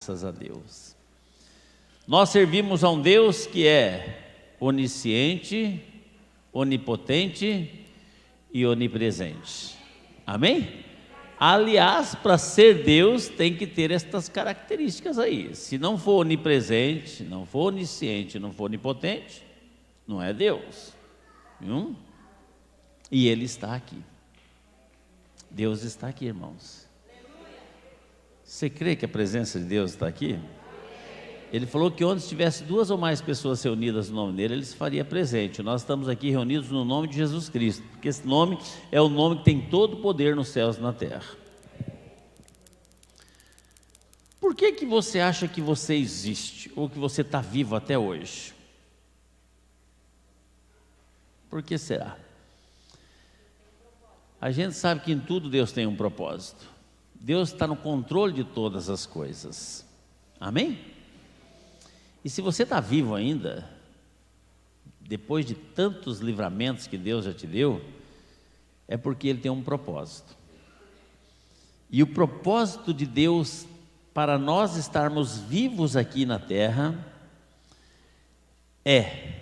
Graças a Deus. Nós servimos a um Deus que é onisciente, onipotente e onipresente. Amém? Aliás, para ser Deus tem que ter estas características aí. Se não for onipresente, não for onisciente, não for onipotente, não é Deus. Viu? E Ele está aqui. Deus está aqui, irmãos. Você crê que a presença de Deus está aqui? Ele falou que onde tivesse 2 ou mais pessoas reunidas no nome dele, ele se faria presente. Nós estamos aqui reunidos no nome de Jesus Cristo, porque esse nome é o nome que tem todo o poder nos céus e na terra. Por que que você acha que você existe, ou que você está vivo até hoje? Por que será? A gente sabe que em tudo Deus tem um propósito. Deus está no controle de todas as coisas. Amém? E se você está vivo ainda, depois de tantos livramentos que Deus já te deu, é porque Ele tem um propósito. E o propósito de Deus para nós estarmos vivos aqui na terra é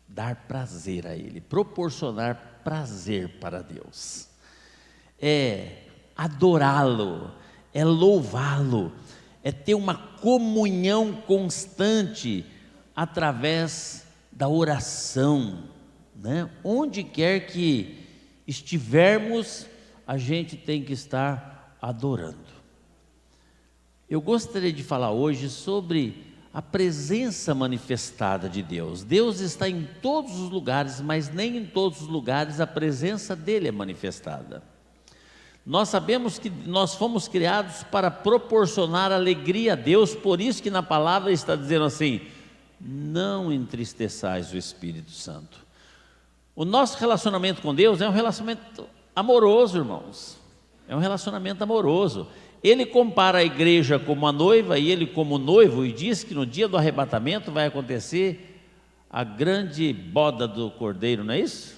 dar prazer a Ele, proporcionar prazer para Deus, é adorá-lo, é louvá-lo, é ter uma comunhão constante através da oração, né? Onde quer que estivermos, a gente tem que estar adorando. Eu gostaria de falar hoje sobre a presença manifestada de Deus. Deus está em todos os lugares, mas nem em todos os lugares a presença dele é manifestada. Nós sabemos que nós fomos criados para proporcionar alegria a Deus, por isso que na palavra está dizendo assim: não entristeçais o Espírito Santo. O nosso relacionamento com Deus é um relacionamento amoroso, irmãos. É um relacionamento amoroso. Ele compara a igreja como a noiva e ele como noivo, e diz que no dia do arrebatamento vai acontecer a grande boda do cordeiro, não é isso?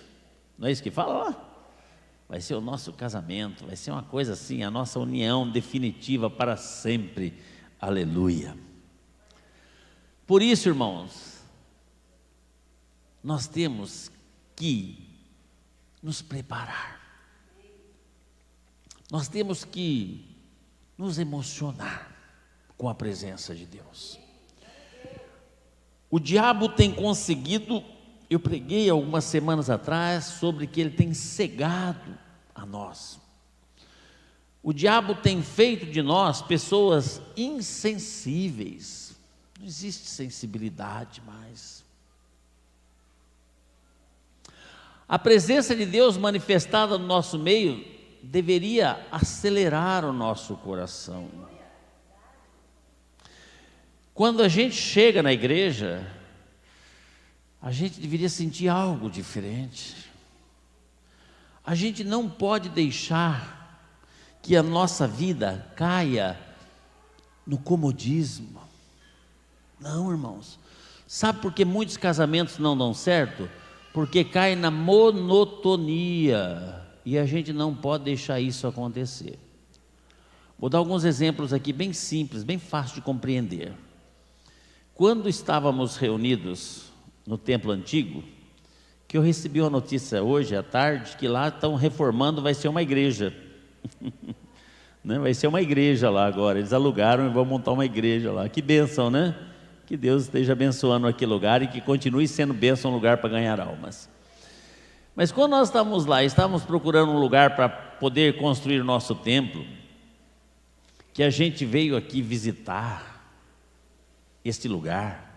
Não é isso que fala lá? Vai ser o nosso casamento, vai ser uma coisa assim, a nossa união definitiva para sempre. Aleluia. Por isso, irmãos, nós temos que nos preparar. Nós temos que nos emocionar com a presença de Deus. O diabo tem conseguido, eu preguei algumas semanas atrás sobre que ele tem cegado a nós. O diabo tem feito de nós pessoas insensíveis. Não existe sensibilidade mais. A presença de Deus manifestada no nosso meio deveria acelerar o nosso coração. Quando a gente chega na igreja, a gente deveria sentir algo diferente. A gente não pode deixar que a nossa vida caia no comodismo. Não, irmãos. Sabe por que muitos casamentos não dão certo? Porque caem na monotonia. E a gente não pode deixar isso acontecer. Vou dar alguns exemplos aqui bem simples, bem fácil de compreender. Quando estávamos reunidos no templo antigo, que eu recebi uma notícia hoje à tarde, que lá estão reformando, vai ser uma igreja. Né? Vai ser uma igreja lá agora, eles alugaram e vão montar uma igreja lá. Que bênção, né? Que Deus esteja abençoando aquele lugar e que continue sendo bênção um lugar para ganhar almas. Mas quando nós estávamos lá, estávamos procurando um lugar para poder construir o nosso templo, que a gente veio aqui visitar este lugar,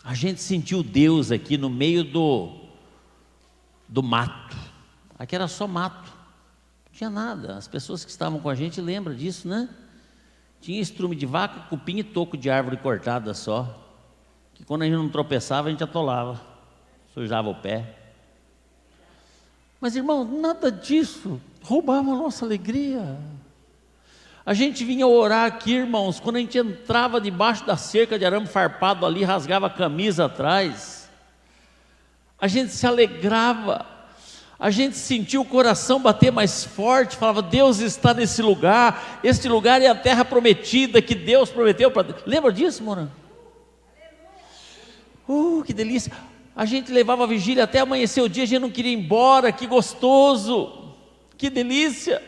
a gente sentiu Deus aqui no meio do mato. Aqui era só mato, não tinha nada. As pessoas que estavam com a gente lembram disso, né? Tinha estrume de vaca, cupim e toco de árvore cortada só, que quando a gente não tropeçava, a gente atolava, sujava o pé. Mas, irmão, nada disso roubava a nossa alegria. A gente vinha orar aqui, irmãos, quando a gente entrava debaixo da cerca de arame farpado ali, rasgava a camisa atrás, a gente se alegrava. A gente sentiu o coração bater mais forte, falava: Deus está nesse lugar, este lugar é a terra prometida que Deus prometeu para. Lembra disso, Moran? Que delícia! A gente levava a vigília até amanhecer o dia, a gente não queria ir embora, que gostoso, que delícia!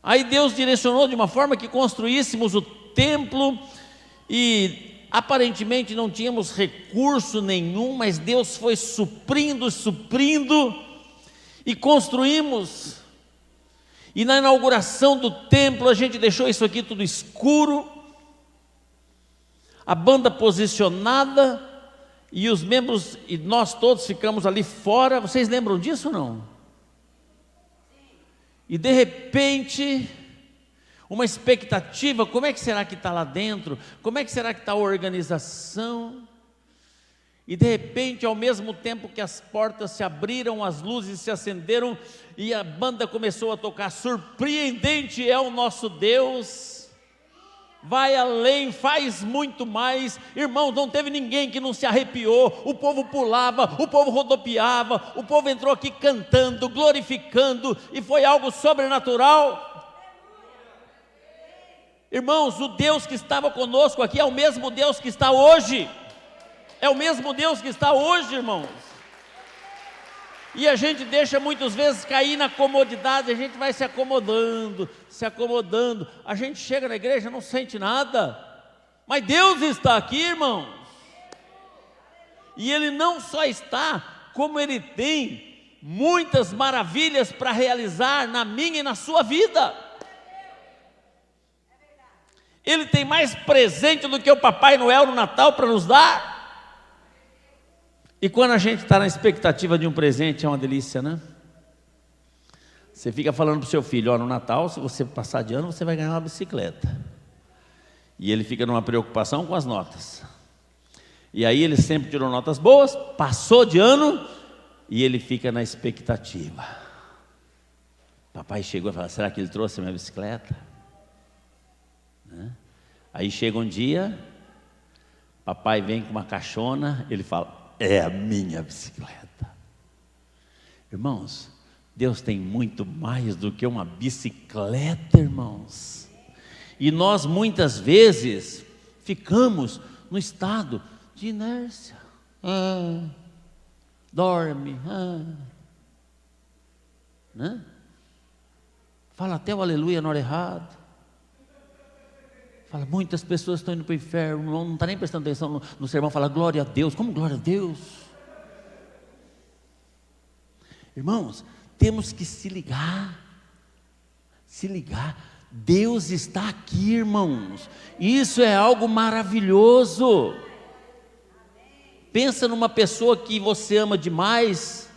Aí Deus direcionou de uma forma que construíssemos o templo, e aparentemente não tínhamos recurso nenhum, mas Deus foi suprindo, e construímos. E na inauguração do templo a gente deixou isso aqui tudo escuro, a banda posicionada, e os membros e nós todos ficamos ali fora. Vocês lembram disso ou não? E de repente, uma expectativa: como é que será que está lá dentro? Como é que será que está a organização? E de repente, ao mesmo tempo que as portas se abriram, as luzes se acenderam e a banda começou a tocar. Surpreendente é o nosso Deus, vai além, faz muito mais. Irmãos, não teve ninguém que não se arrepiou. O povo pulava, o povo rodopiava, o povo entrou aqui cantando, glorificando, e foi algo sobrenatural. Irmãos, o Deus que estava conosco aqui é o mesmo Deus que está hoje. É o mesmo Deus que está hoje, irmãos. E a gente deixa muitas vezes cair na comodidade, a gente vai se acomodando. A gente chega na igreja, não sente nada, mas Deus está aqui, irmãos. E Ele não só está, como Ele tem muitas maravilhas para realizar na minha e na sua vida. Ele tem mais presente do que o Papai Noel no Natal para nos dar. E quando a gente está na expectativa de um presente, é uma delícia, né? Você fica falando para o seu filho: no Natal, se você passar de ano, você vai ganhar uma bicicleta. E ele fica numa preocupação com as notas. E aí ele sempre tirou notas boas, passou de ano, e ele fica na expectativa. Papai chegou e falou: será que ele trouxe a minha bicicleta? Né? Aí chega um dia, papai vem com uma caixona, ele fala: é a minha bicicleta. Irmãos, Deus tem muito mais do que uma bicicleta, irmãos. E nós muitas vezes ficamos no estado de inércia. Dorme. Né? Fala até o aleluia na hora errada. Fala: muitas pessoas estão indo para o inferno, não está nem prestando atenção no sermão. Fala: glória a Deus. Como glória a Deus? Irmãos, temos que se ligar. Deus está aqui, irmãos. Isso é algo maravilhoso. Pensa numa pessoa que você ama demais.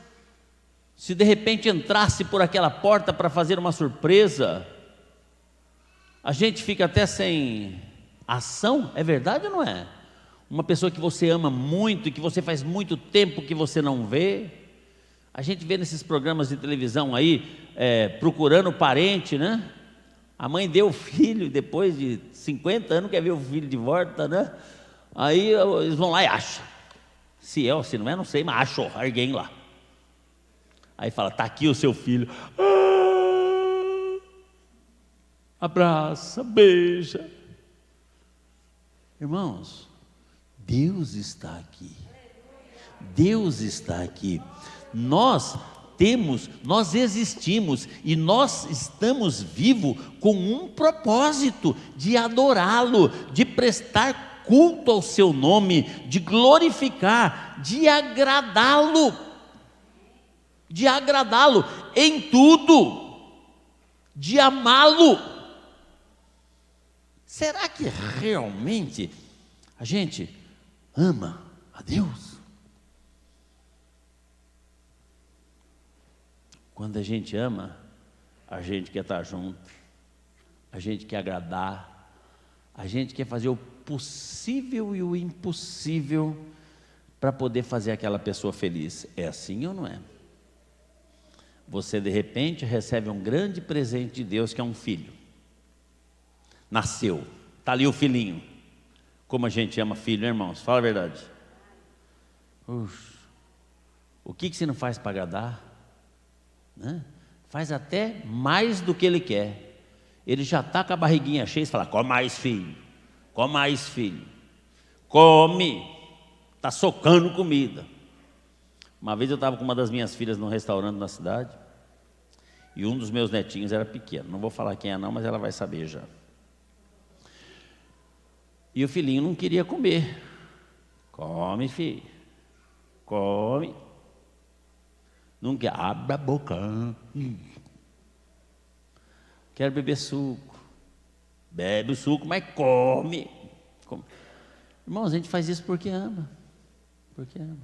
Se de repente entrasse por aquela porta para fazer uma surpresa, a gente fica até sem ação. É verdade ou não é? Uma pessoa que você ama muito e que você faz muito tempo que você não vê. A gente vê nesses programas de televisão aí, procurando parente, né? A mãe deu o filho, depois de 50 anos quer ver o filho de volta, né? Aí eles vão lá e acham. Se é ou se não é, não sei, mas achou alguém lá. Aí fala: está aqui o seu filho. Abraça, beija. Irmãos, Deus está aqui. Deus está aqui. Nós existimos e nós estamos vivos com um propósito: de adorá-lo, de prestar culto ao seu nome, de glorificar, de agradá-lo em tudo, de amá-lo. Será que realmente a gente ama a Deus? Quando a gente ama, a gente quer estar junto, a gente quer agradar, a gente quer fazer o possível e o impossível para poder fazer aquela pessoa feliz. É assim ou não é? Você de repente recebe um grande presente de Deus, que é um filho. Nasceu, está ali o filhinho. Como a gente ama filho, né, irmãos? Fala a verdade. O que você não faz para agradar? Né? Faz até mais do que ele quer. Ele já está com a barriguinha cheia e fala: come mais, filho, come mais, filho, come, está socando comida. Uma vez eu estava com uma das minhas filhas num restaurante na cidade, e um dos meus netinhos era pequeno, não vou falar quem é não, mas ela vai saber já. E o filhinho não queria comer. Come, filho, come. Não quer, abre a boca. Quero beber suco. Bebe o suco, mas come. Irmãos, a gente faz isso porque ama. Porque ama.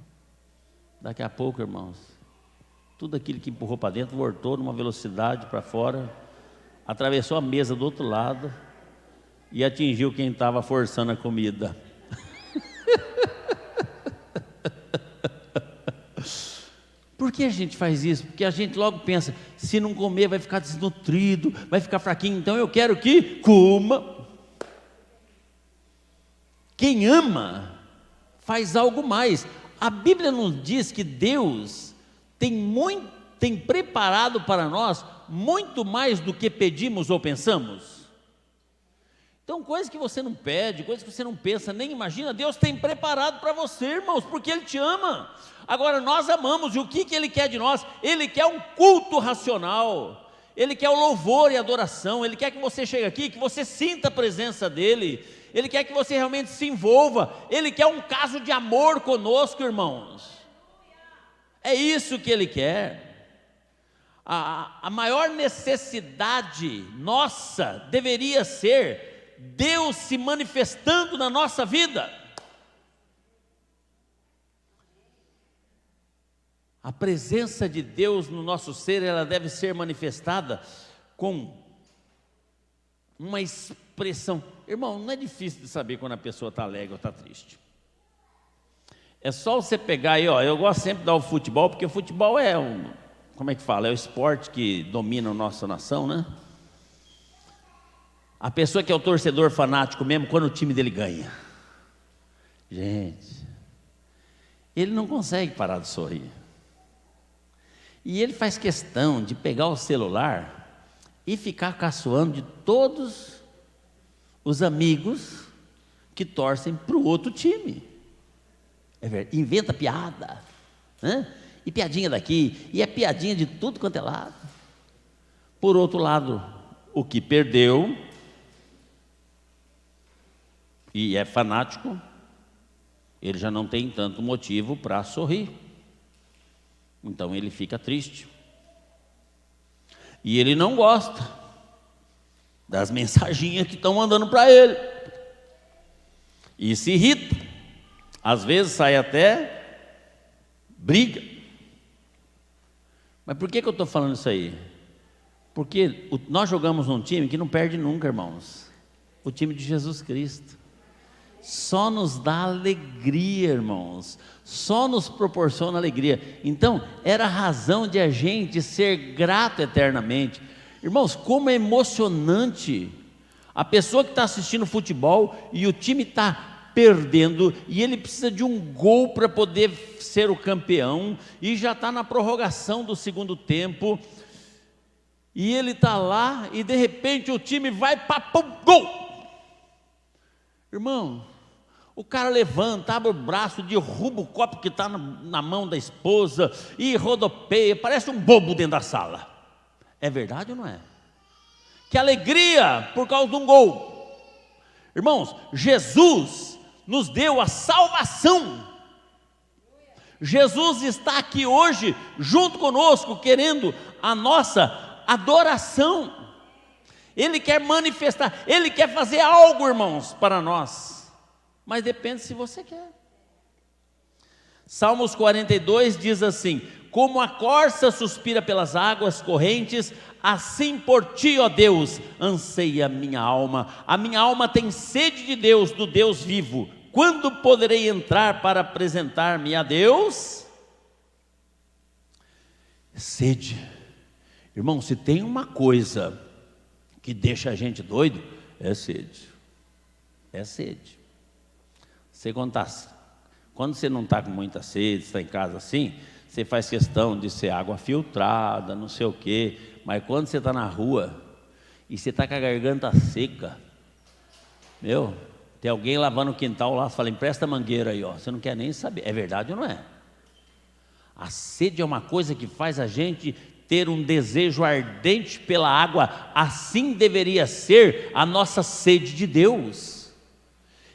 Daqui a pouco, irmãos, tudo aquilo que empurrou para dentro voltou numa velocidade para fora, atravessou a mesa do outro lado e atingiu quem estava forçando a comida. Por que a gente faz isso? Porque a gente logo pensa: se não comer vai ficar desnutrido, vai ficar fraquinho, então eu quero que coma. Quem ama faz algo mais. A Bíblia nos diz que Deus tem preparado para nós muito mais do que pedimos ou pensamos. Então, coisas que você não pede, coisas que você não pensa, nem imagina, Deus tem preparado para você, irmãos, porque Ele te ama. Agora, nós amamos, e o que Ele quer de nós? Ele quer um culto racional, Ele quer o louvor e adoração, Ele quer que você chegue aqui, que você sinta a presença dEle, Ele quer que você realmente se envolva, Ele quer um caso de amor conosco, irmãos. É isso que Ele quer. A maior necessidade nossa deveria ser Deus se manifestando na nossa vida. A presença de Deus no nosso ser, ela deve ser manifestada com uma expressão. Irmão, não é difícil de saber quando a pessoa está alegre ou está triste. É só você pegar aí, ó, eu gosto sempre de dar o futebol, porque o futebol é como é que fala? É o esporte que domina a nossa nação, né? A pessoa que é o torcedor fanático mesmo, quando o time dele ganha, gente, ele não consegue parar de sorrir. E ele faz questão de pegar o celular e ficar caçoando de todos os amigos que torcem para o outro time. É verdade, inventa piada, né? E piadinha daqui, e é piadinha de tudo quanto é lado. Por outro lado, o que perdeu e é fanático, ele já não tem tanto motivo para sorrir. Então ele fica triste. E ele não gosta das mensaginhas que estão mandando para ele. E se irrita. Às vezes sai até briga. Mas por que eu estou falando isso aí? Porque nós jogamos num time que não perde nunca, irmãos. O time de Jesus Cristo. Só nos dá alegria, irmãos, só nos proporciona alegria. Então, era razão de a gente ser grato eternamente. Irmãos, como é emocionante a pessoa que está assistindo futebol e o time está perdendo e ele precisa de um gol para poder ser o campeão e já está na prorrogação do segundo tempo e ele está lá e de repente o time vai para gol. Irmão, o cara levanta, abre o braço, derruba o copo que está na mão da esposa e rodopeia, parece um bobo dentro da sala. É verdade ou não é? Que alegria por causa de um gol. Irmãos, Jesus nos deu a salvação. Jesus está aqui hoje junto conosco, querendo a nossa adoração. Ele quer manifestar, Ele quer fazer algo, irmãos, para nós. Mas depende se você quer. Salmos 42 diz assim: como a corça suspira pelas águas correntes, assim por ti, ó Deus, anseia a minha alma tem sede de Deus, do Deus vivo. Quando poderei entrar para apresentar-me a Deus? Sede. Irmão, se tem uma coisa que deixa a gente doido, é sede. É sede. Quando você não está com muita sede, está em casa assim, você faz questão de ser água filtrada, não sei o quê, mas quando você está na rua e você está com a garganta seca, tem alguém lavando o quintal lá, você fala, empresta a mangueira aí, ó, você não quer nem saber, é verdade ou não é? A sede é uma coisa que faz a gente ter um desejo ardente pela água, assim deveria ser a nossa sede de Deus.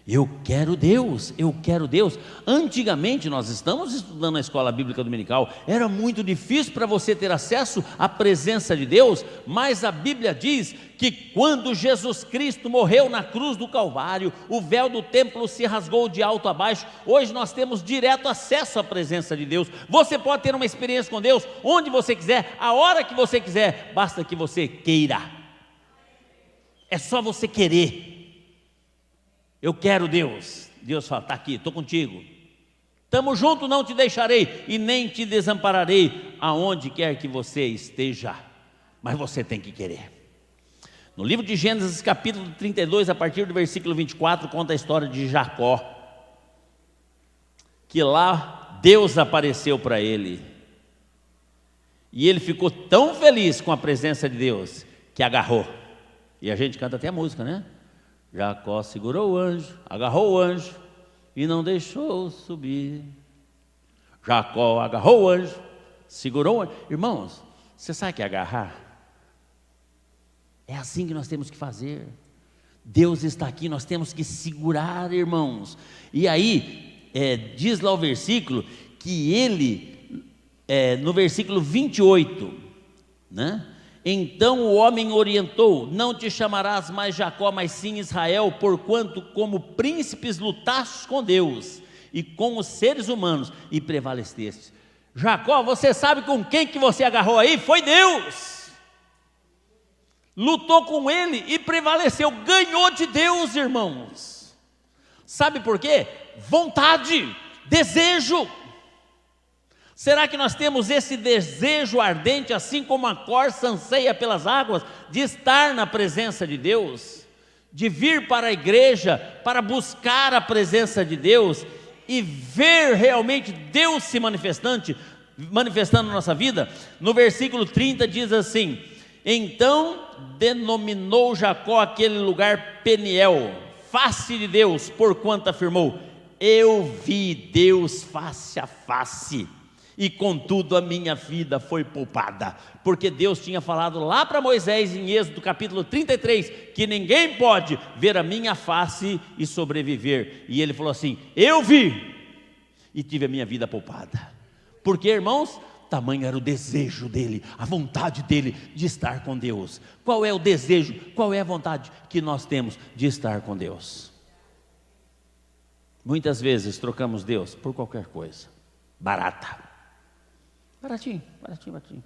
Eu quero Deus, eu quero Deus. Antigamente, nós estamos estudando na escola bíblica dominical, era muito difícil para você ter acesso à presença de Deus, mas a Bíblia diz que quando Jesus Cristo morreu na cruz do Calvário, o véu do templo se rasgou de alto a baixo. Hoje nós temos direto acesso à presença de Deus. Você pode ter uma experiência com Deus onde você quiser, a hora que você quiser, basta que você queira. É só você querer. Eu quero Deus. Deus fala, está aqui, estou contigo. Estamos juntos, não te deixarei e nem te desampararei aonde quer que você esteja. Mas você tem que querer. No livro de Gênesis, capítulo 32, a partir do versículo 24, conta a história de Jacó. Que lá Deus apareceu para ele. E ele ficou tão feliz com a presença de Deus que agarrou. E a gente canta até a música, né? Jacó segurou o anjo, agarrou o anjo e não deixou subir. Jacó agarrou o anjo, segurou o anjo. Irmãos, você sabe o que é agarrar? É assim que nós temos que fazer. Deus está aqui, nós temos que segurar, irmãos. E aí, diz lá o versículo, que ele, no versículo 28, né? Então o homem orientou, não te chamarás mais Jacó, mas sim Israel, porquanto como príncipes lutaste com Deus e com os seres humanos e prevaleceste. Jacó, você sabe com quem que você agarrou aí? Foi Deus. Lutou com ele e prevaleceu, ganhou de Deus, irmãos. Sabe por quê? Vontade, desejo. Será que nós temos esse desejo ardente, assim como a corça anseia pelas águas, de estar na presença de Deus, de vir para a igreja, para buscar a presença de Deus e ver realmente Deus se manifestando na nossa vida? No versículo 30 diz assim: então denominou Jacó aquele lugar Peniel, face de Deus, porquanto afirmou, eu vi Deus face a face, e contudo a minha vida foi poupada, porque Deus tinha falado lá para Moisés em Êxodo capítulo 33, que ninguém pode ver a minha face e sobreviver, e ele falou assim, eu vi, e tive a minha vida poupada, porque irmãos, tamanho era o desejo dele, a vontade dele de estar com Deus. Qual é o desejo, qual é a vontade que nós temos de estar com Deus? Muitas vezes trocamos Deus por qualquer coisa, barata, baratinho, baratinho, baratinho.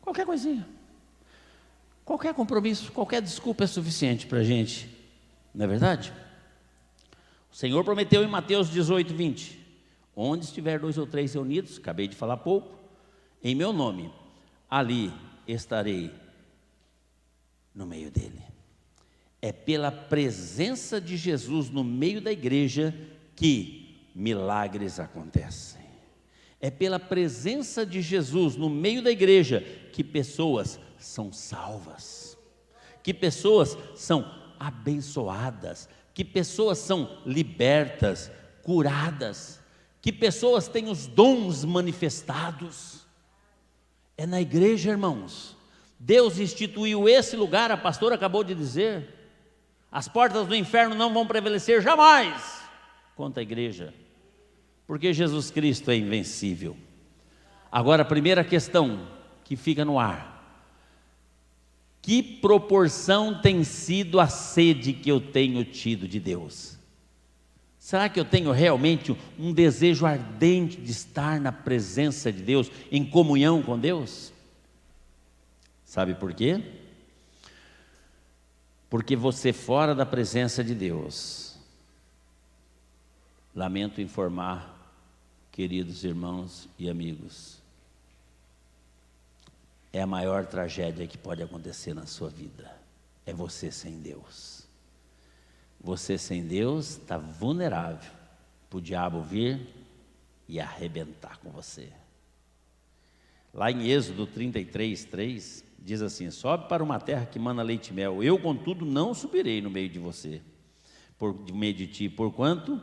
Qualquer coisinha, qualquer compromisso, qualquer desculpa é suficiente para a gente, não é verdade? O Senhor prometeu em Mateus 18, 20, onde estiver 2 ou 3 reunidos, acabei de falar há pouco, em meu nome, ali estarei no meio dele. É pela presença de Jesus no meio da igreja que milagres acontecem. É pela presença de Jesus no meio da igreja que pessoas são salvas, que pessoas são abençoadas, que pessoas são libertas, curadas, que pessoas têm os dons manifestados. É na igreja, irmãos. Deus instituiu esse lugar, a pastora acabou de dizer, as portas do inferno não vão prevalecer jamais contra a igreja, porque Jesus Cristo é invencível. Agora a primeira questão que fica no ar: que proporção tem sido a sede que eu tenho tido de Deus? Será que eu tenho realmente um desejo ardente de estar na presença de Deus, em comunhão com Deus? Sabe por quê? Porque você fora da presença de Deus, lamento informar, queridos irmãos e amigos, é a maior tragédia que pode acontecer na sua vida, é você sem Deus. Você sem Deus está vulnerável para o diabo vir e arrebentar com você. Lá em Êxodo 33:3, diz assim: sobe para uma terra que mana leite e mel, eu contudo não subirei no meio de você, no meio de ti, porquanto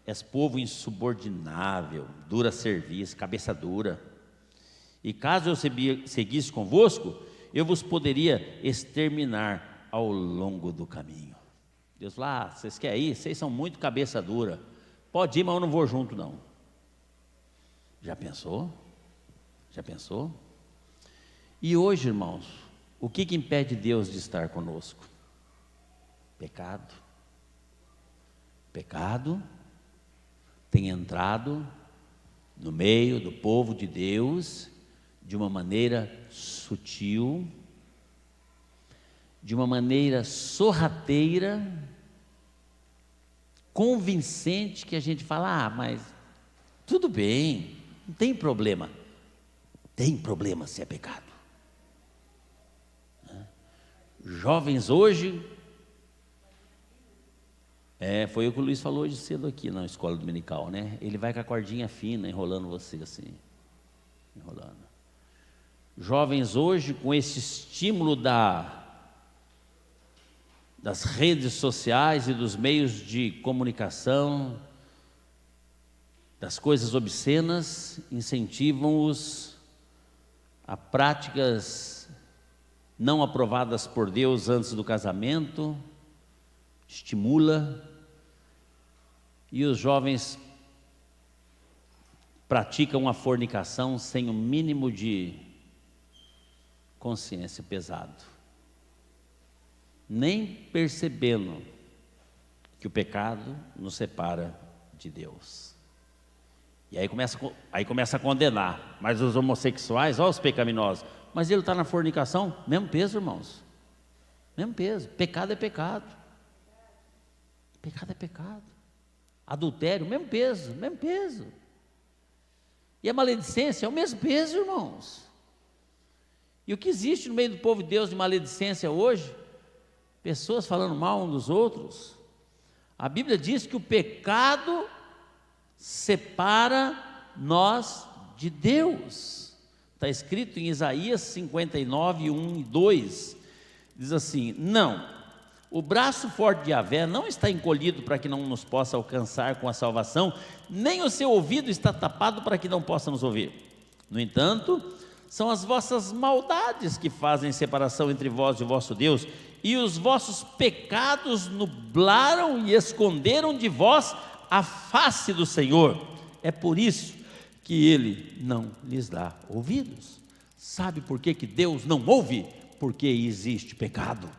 és povo insubordinável, dura serviço, cabeça dura. E caso eu seguisse convosco, eu vos poderia exterminar ao longo do caminho. Deus fala: vocês querem ir? Vocês são muito cabeça dura. Pode ir, mas eu não vou junto não. Já pensou? Já pensou? E hoje, irmãos, o que impede Deus de estar conosco? Pecado. Pecado tem entrado no meio do povo de Deus de uma maneira sutil, de uma maneira sorrateira, convincente, que a gente fala: mas tudo bem, não tem problema. Tem problema se é pecado. Jovens hoje, foi o que o Luiz falou hoje cedo aqui na escola dominical, né? Ele vai com a cordinha fina, enrolando você assim, enrolando. Jovens hoje, com esse estímulo das redes sociais e dos meios de comunicação, das coisas obscenas, incentivam-os a práticas não aprovadas por Deus antes do casamento, estimula, e os jovens praticam a fornicação sem o mínimo de consciência, pesado, nem percebendo que o pecado nos separa de Deus. E aí começa a condenar. Mas os homossexuais, olha os pecaminosos. Mas ele está na fornicação, mesmo peso, irmãos. Mesmo peso. Pecado é pecado. Pecado é pecado. Adultério, mesmo peso, mesmo peso. E a maledicência é o mesmo peso, irmãos. E o que existe no meio do povo de Deus de maledicência hoje? Pessoas falando mal uns dos outros. A Bíblia diz que o pecado separa nós de Deus. Está escrito em Isaías 59, 1 e 2. Diz assim: não, o braço forte de Yahvé não está encolhido para que não nos possa alcançar com a salvação, nem o seu ouvido está tapado para que não possa nos ouvir. No entanto, são as vossas maldades que fazem separação entre vós e o vosso Deus, e os vossos pecados nublaram e esconderam de vós a face do Senhor. É por isso que Ele não lhes dá ouvidos. Sabe por que Deus não ouve? Porque existe pecado.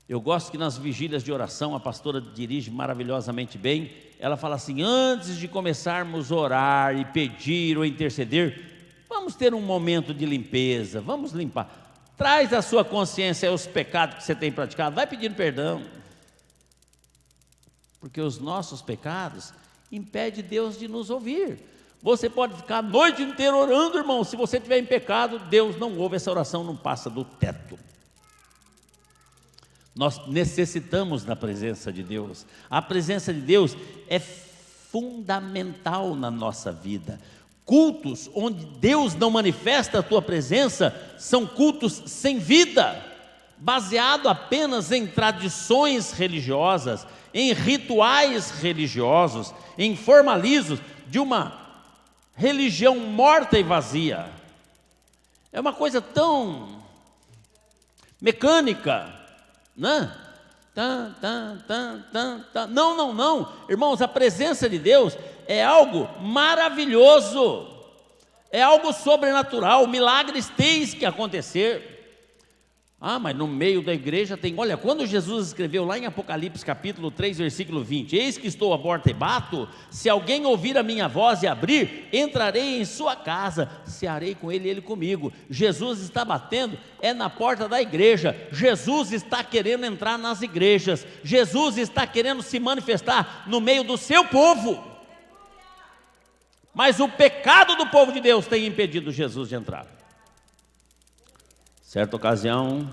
Eu gosto que nas vigílias de oração, a pastora dirige maravilhosamente bem. Ela fala assim: antes de começarmos a orar e pedir ou interceder, vamos ter um momento de limpeza, vamos limpar. Traz à sua consciência os pecados que você tem praticado, vai pedindo perdão. Porque os nossos pecados impedem Deus de nos ouvir. Você pode ficar a noite inteira orando, irmão. Se você estiver em pecado, Deus não ouve, essa oração não passa do teto. Nós necessitamos da presença de Deus. A presença de Deus é fundamental na nossa vida. Cultos onde Deus não manifesta a tua presença são cultos sem vida, baseado apenas em tradições religiosas, em rituais religiosos, em formalismos de uma religião morta e vazia. É uma coisa tão mecânica, né? Não, irmãos, a presença de Deus é algo maravilhoso, é algo sobrenatural. Milagres têm que acontecer. Mas no meio da igreja tem, olha, quando Jesus escreveu lá em Apocalipse capítulo 3, versículo 20: eis que estou à porta e bato, se alguém ouvir a minha voz e abrir, entrarei em sua casa, cearei com ele e ele comigo. Jesus está batendo, é na porta da igreja. Jesus está querendo entrar nas igrejas. Jesus está querendo se manifestar no meio do seu povo. Mas o pecado do povo de Deus tem impedido Jesus de entrar. Certa ocasião,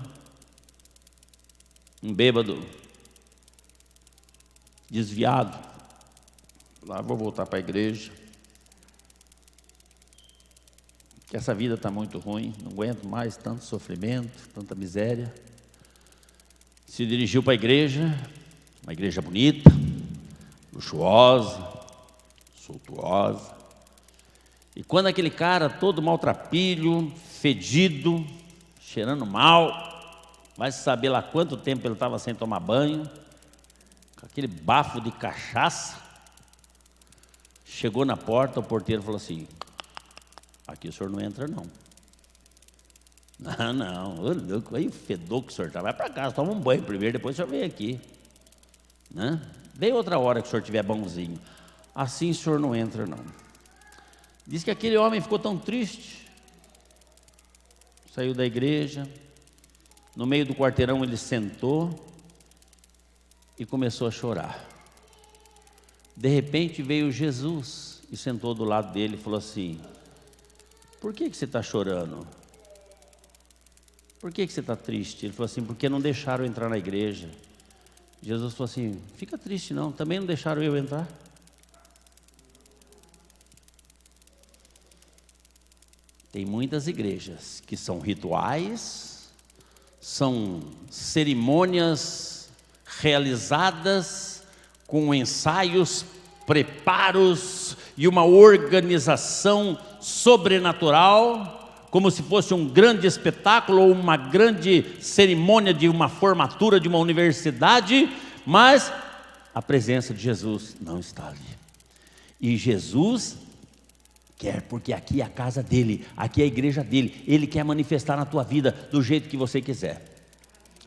um bêbado, desviado, Lá, vou voltar para a igreja. Que essa vida está muito ruim, não aguento mais tanto sofrimento, tanta miséria. Se dirigiu para a igreja, uma igreja bonita, luxuosa, suntuosa. E quando aquele cara todo maltrapilho, fedido, cheirando mal, vai saber lá quanto tempo ele estava sem tomar banho, com aquele bafo de cachaça, chegou na porta, o porteiro falou assim: aqui o senhor não entra não. Não, aí o fedor que o senhor está, vai para casa, toma um banho primeiro, depois o senhor vem aqui, né? Vem outra hora que o senhor estiver bonzinho. Assim o senhor não entra não. Diz que aquele homem ficou tão triste, saiu da igreja, no meio do quarteirão ele sentou e começou a chorar. De repente veio Jesus e sentou do lado dele e falou assim: por que você está chorando? Por que você está triste? Ele falou assim: porque não deixaram eu entrar na igreja. Jesus falou assim: fica triste não, também não deixaram eu entrar. Tem muitas igrejas que são rituais, são cerimônias realizadas com ensaios, preparos e uma organização sobrenatural, como se fosse um grande espetáculo ou uma grande cerimônia de uma formatura de uma universidade, mas a presença de Jesus não está ali. E Jesus quer, porque aqui é a casa dele, aqui é a igreja dele, ele quer manifestar na tua vida do jeito que você quiser.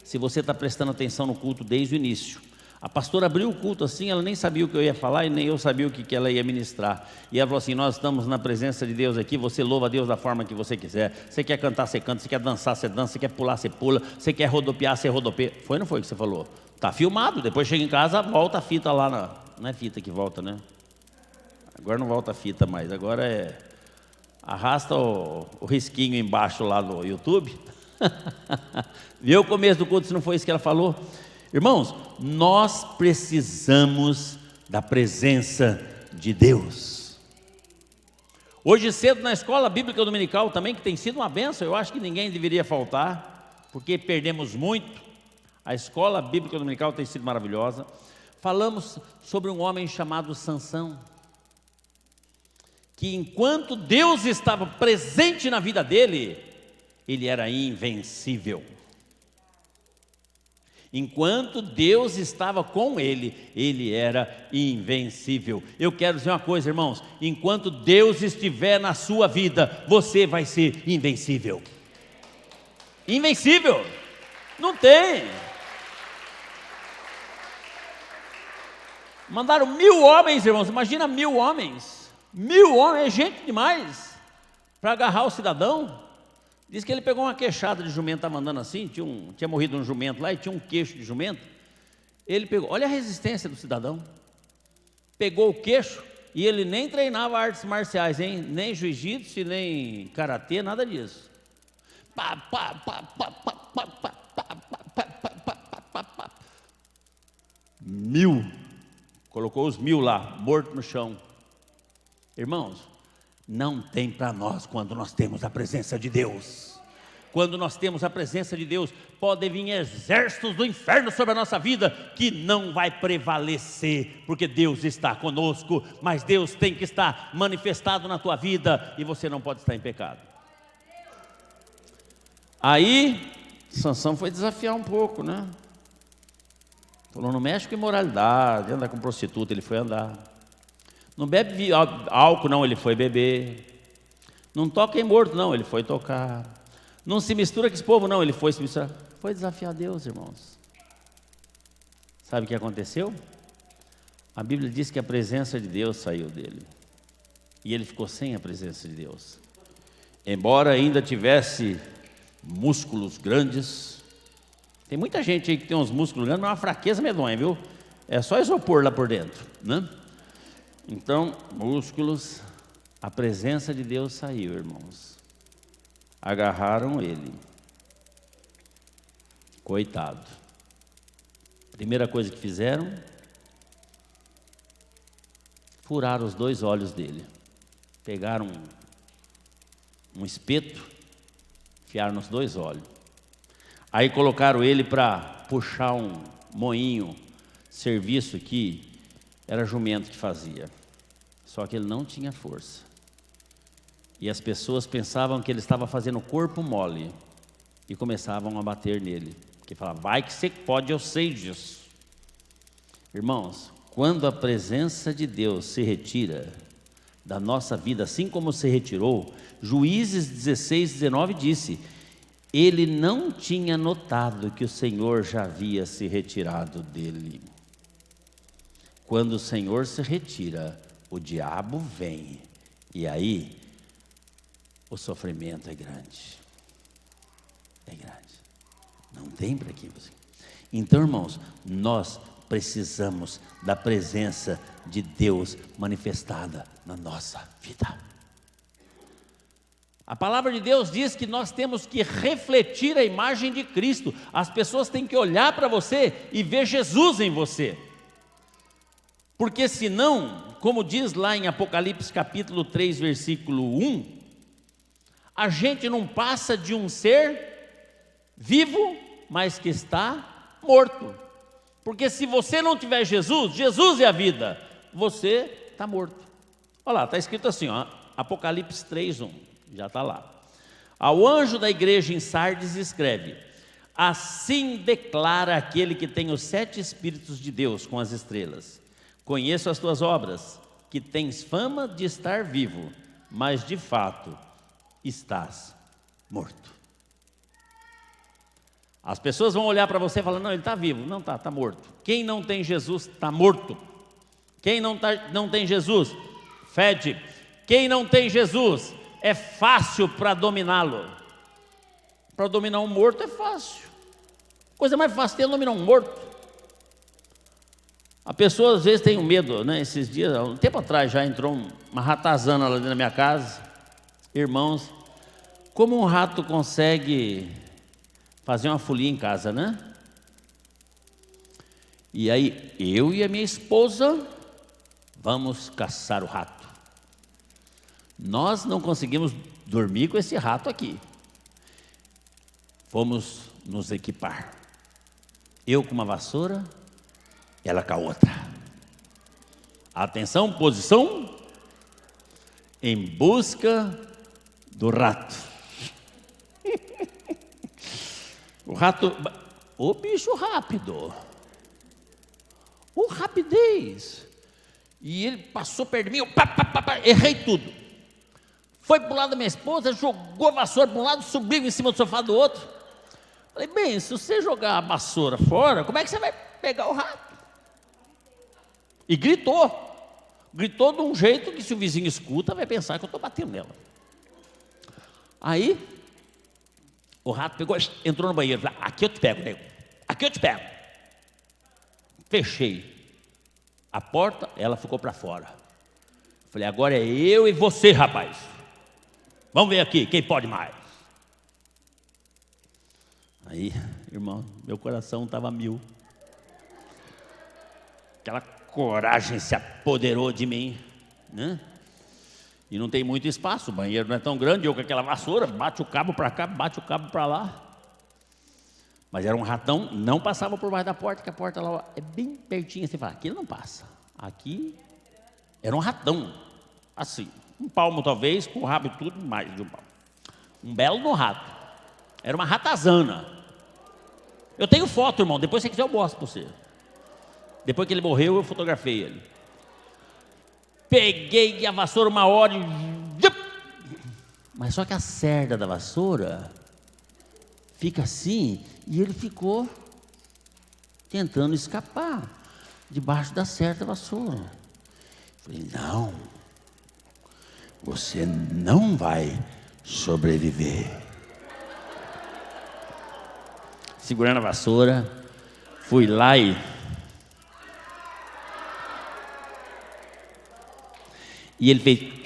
Se você está prestando atenção no culto desde o início, a pastora abriu o culto assim, ela nem sabia o que eu ia falar e nem eu sabia o que ela ia ministrar. E ela falou assim: nós estamos na presença de Deus aqui, você louva a Deus da forma que você quiser. Você quer cantar, você canta, você quer dançar, você dança, você quer pular, você pula, você quer rodopiar, você rodopeia. Foi ou não foi o que você falou? Está filmado, depois chega em casa, volta a fita lá, não é fita que volta, né? Agora não volta a fita mais, agora é... arrasta o risquinho embaixo lá no YouTube. Viu o começo do culto, se não foi isso que ela falou? Irmãos, nós precisamos da presença de Deus. Hoje cedo na escola bíblica dominical também, que tem sido uma bênção, eu acho que ninguém deveria faltar, porque perdemos muito. A escola bíblica dominical tem sido maravilhosa. Falamos sobre um homem chamado Sansão, que enquanto Deus estava presente na vida dele, ele era invencível. Enquanto Deus estava com ele, ele era invencível. Eu quero dizer uma coisa, irmãos: enquanto Deus estiver na sua vida, você vai ser invencível. Invencível, não tem. Mandaram 1000 homens, irmãos, imagina 1000 homens. 1000 homens, é gente demais, para agarrar o cidadão. Diz que ele pegou uma queixada de jumento, estava andando assim, tinha morrido um jumento lá e tinha um queixo de jumento. Ele pegou, olha a resistência do cidadão, pegou o queixo e ele nem treinava artes marciais, hein? Nem jiu-jitsu, nem karatê, nada disso. Pá, pá, pá, pá, pá, pá, pá, pá, pá, pá, pá, pá. 1000, colocou os 1000 lá, morto no chão. Irmãos, não tem para nós quando nós temos a presença de Deus. Quando nós temos a presença de Deus, podem vir exércitos do inferno sobre a nossa vida, que não vai prevalecer, porque Deus está conosco. Mas Deus tem que estar manifestado na tua vida, e você não pode estar em pecado. Aí, Sansão foi desafiar um pouco, né? Falou: não mexe com imoralidade, anda com prostituta. Ele foi andar. Não bebe álcool, não, ele foi beber. Não toca em morto, não, ele foi tocar. Não se mistura com esse povo, não, ele foi se misturar. Foi desafiar Deus, irmãos. Sabe o que aconteceu? A Bíblia diz que a presença de Deus saiu dele, e ele ficou sem a presença de Deus. Embora ainda tivesse músculos grandes. Tem muita gente aí que tem uns músculos grandes, mas é uma fraqueza medonha, viu? É só isopor lá por dentro, né? Então, músculos, a presença de Deus saiu, irmãos. Agarraram ele. Coitado. Primeira coisa que fizeram, furaram os 2 olhos dele. Pegaram um espeto, enfiaram nos 2 olhos. Aí colocaram ele para puxar um moinho, serviço que era jumento que fazia. Só que ele não tinha força. E as pessoas pensavam que ele estava fazendo corpo mole. E começavam a bater nele. Porque falavam, vai que você pode, eu sei disso. Irmãos, quando a presença de Deus se retira da nossa vida, assim como se retirou, Juízes 16, 19 disse, ele não tinha notado que o Senhor já havia se retirado dele. Quando o Senhor se retira, o diabo vem, e aí o sofrimento é grande. É grande. Não tem para quem você. Então, irmãos, nós precisamos da presença de Deus manifestada na nossa vida. A palavra de Deus diz que nós temos que refletir a imagem de Cristo. As pessoas têm que olhar para você e ver Jesus em você. Porque senão, como diz lá em Apocalipse capítulo 3, versículo 1, a gente não passa de um ser vivo, mas que está morto. Porque se você não tiver Jesus, Jesus é a vida, você está morto. Olha lá, está escrito assim, ó, Apocalipse 3, 1, já está lá. Ao anjo da igreja em Sardes escreve, assim declara aquele que tem os 7 Espíritos de Deus com as estrelas. Conheço as tuas obras, que tens fama de estar vivo, mas de fato estás morto. As pessoas vão olhar para você e falar, não, ele está vivo. Não está, está morto. Quem não tem Jesus está morto. Quem não tem Jesus, fede. Quem não tem Jesus, é fácil para dominá-lo. Para dominar um morto é fácil. Coisa mais fácil é dominar um morto. A pessoa às vezes tem um medo, né? Esses dias, um tempo atrás já entrou uma ratazana lá dentro da minha casa. Irmãos, como um rato consegue fazer uma folia em casa, né? E aí, eu e a minha esposa vamos caçar o rato. Nós não conseguimos dormir com esse rato aqui. Fomos nos equipar. Eu com uma vassoura, ela com a outra. Atenção, posição, em busca do rato. O rato, o bicho rápido, rapidez. E ele passou perto de mim, errei tudo. Foi para o lado da minha esposa, jogou a vassoura para um lado, subiu em cima do sofá do outro. Falei, bem, se você jogar a vassoura fora, como é que você vai pegar o rato? E gritou de um jeito que se o vizinho escuta, vai pensar que eu estou batendo nela. Aí, o rato pegou, entrou no banheiro, falou, aqui eu te pego, nego, aqui eu te pego. Fechei a porta, ela ficou para fora. Falei, agora é eu e você, rapaz. Vamos ver aqui, quem pode mais. Aí, irmão, meu coração estava 1000. Aquela coragem se apoderou de mim, né? E não tem muito espaço, o banheiro não é tão grande, eu com aquela vassoura, bate o cabo para cá, bate o cabo para lá. Mas era um ratão, não passava por baixo da porta, que a porta lá é bem pertinho, você fala, aqui ele não passa. Aqui era um ratão, assim, um palmo talvez, com o rabo e tudo, mais de um palmo. Um belo no rato, era uma ratazana. Eu tenho foto, irmão, depois se você quiser eu mostro para você. Depois que ele morreu, eu fotografei ele. Peguei a vassoura uma hora e... Mas só que a cerda da vassoura fica assim, e ele ficou tentando escapar debaixo da cerda da vassoura. Falei, não, você não vai sobreviver. Segurando a vassoura, fui lá e ele fez...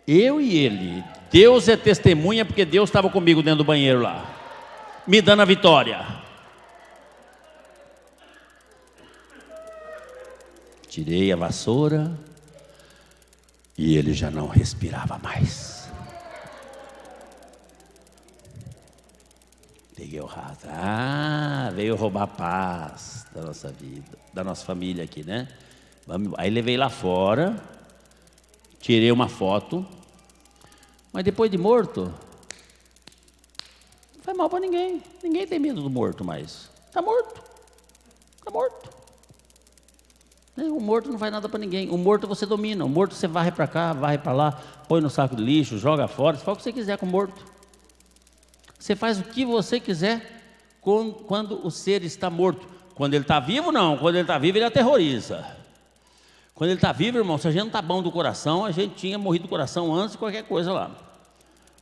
Eu e ele, Deus é testemunha, porque Deus estava comigo dentro do banheiro lá, me dando a vitória. Tirei a vassoura e ele já não respirava mais. Peguei o rato. Veio roubar a paz da nossa vida, da nossa família aqui, né? Aí levei lá fora, tirei uma foto, mas depois de morto, não faz mal para ninguém. Ninguém tem medo do morto mais. Está morto. Está morto. O morto não faz nada para ninguém. O morto você domina. O morto você varre para cá, varre para lá, põe no saco de lixo, joga fora. Você faz o que você quiser com o morto. Você faz o que você quiser quando o ser está morto. Quando ele está vivo, não. Quando ele está vivo, ele aterroriza. Quando ele está vivo, irmão, se a gente não está bom do coração, a gente tinha morrido do coração antes de qualquer coisa lá.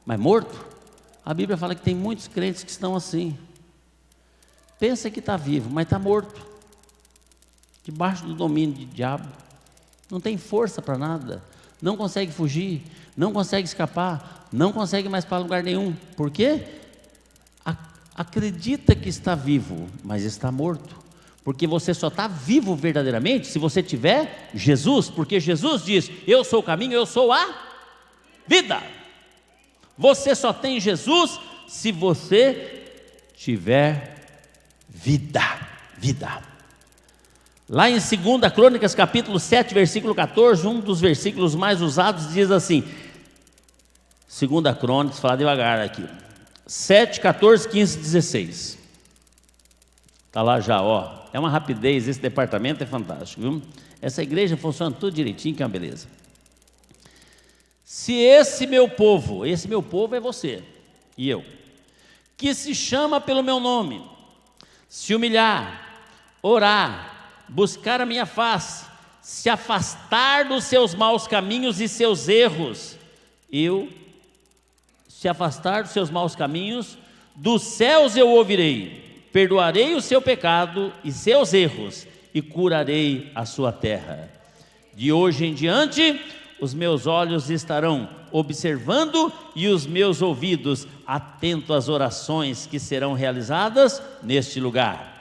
Mas morto, a Bíblia fala que tem muitos crentes que estão assim. Pensa que está vivo, mas está morto. Debaixo do domínio do diabo. Não tem força para nada. Não consegue fugir, não consegue escapar, não consegue mais para lugar nenhum. Por quê? Acredita que está vivo, mas está morto. Porque você só está vivo verdadeiramente se você tiver Jesus. Porque Jesus diz: eu sou o caminho, eu sou a vida. Você só tem Jesus se você tiver vida. Lá em 2 Crônicas, capítulo 7, versículo 14, um dos versículos mais usados, diz assim, 2 Crônicas, fala devagar aqui, 7, 14, 15, 16. Está lá já, ó. É uma rapidez, esse departamento é fantástico, viu? Essa igreja funciona tudo direitinho, que é uma beleza. Se esse meu povo é você e eu, que se chama pelo meu nome, se humilhar, orar, buscar a minha face, se afastar dos seus maus caminhos e seus erros, dos céus eu ouvirei, perdoarei o seu pecado e seus erros e curarei a sua terra. De hoje em diante, os meus olhos estarão observando e os meus ouvidos atentos às orações que serão realizadas neste lugar.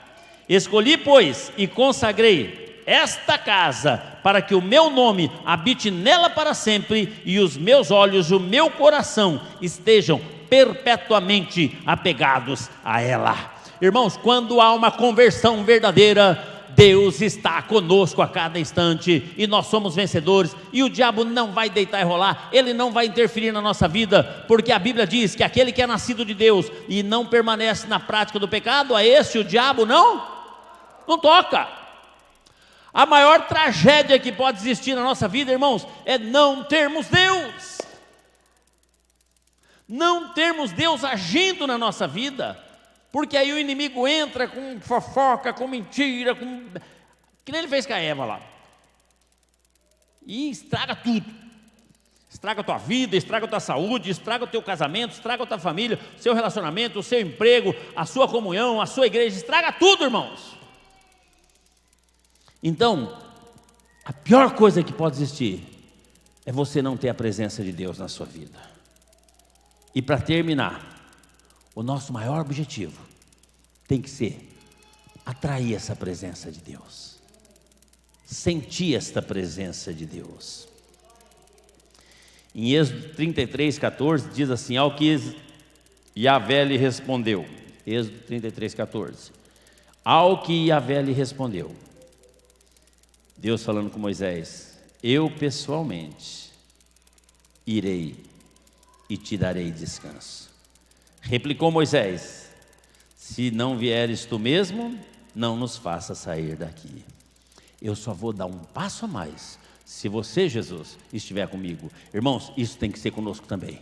Escolhi, pois, e consagrei esta casa para que o meu nome habite nela para sempre e os meus olhos e o meu coração estejam perpetuamente apegados a ela. Irmãos, quando há uma conversão verdadeira, Deus está conosco a cada instante e nós somos vencedores, e o diabo não vai deitar e rolar, ele não vai interferir na nossa vida, porque a Bíblia diz que aquele que é nascido de Deus e não permanece na prática do pecado, a esse o diabo não toca. A maior tragédia que pode existir na nossa vida, irmãos, é não termos Deus. Não termos Deus agindo na nossa vida. Porque aí o inimigo entra com fofoca, com mentira, que nem ele fez com a Eva lá. E estraga tudo. Estraga a tua vida, estraga a tua saúde, estraga o teu casamento, estraga a tua família, o seu relacionamento, o seu emprego, a sua comunhão, a sua igreja, estraga tudo, irmãos. Então, a pior coisa que pode existir é você não ter a presença de Deus na sua vida. E para terminar, o nosso maior objetivo tem que ser atrair essa presença de Deus, sentir esta presença de Deus. Em Êxodo 33, 14 diz assim: ao que Yahvé lhe respondeu, Êxodo 33, 14, ao que Yahvé lhe respondeu, Deus falando com Moisés: eu pessoalmente irei e te darei descanso. Replicou Moisés: se não vieres tu mesmo, não nos faça sair daqui. Eu só vou dar um passo a mais se você, Jesus, estiver comigo. Irmãos, isso tem que ser conosco também.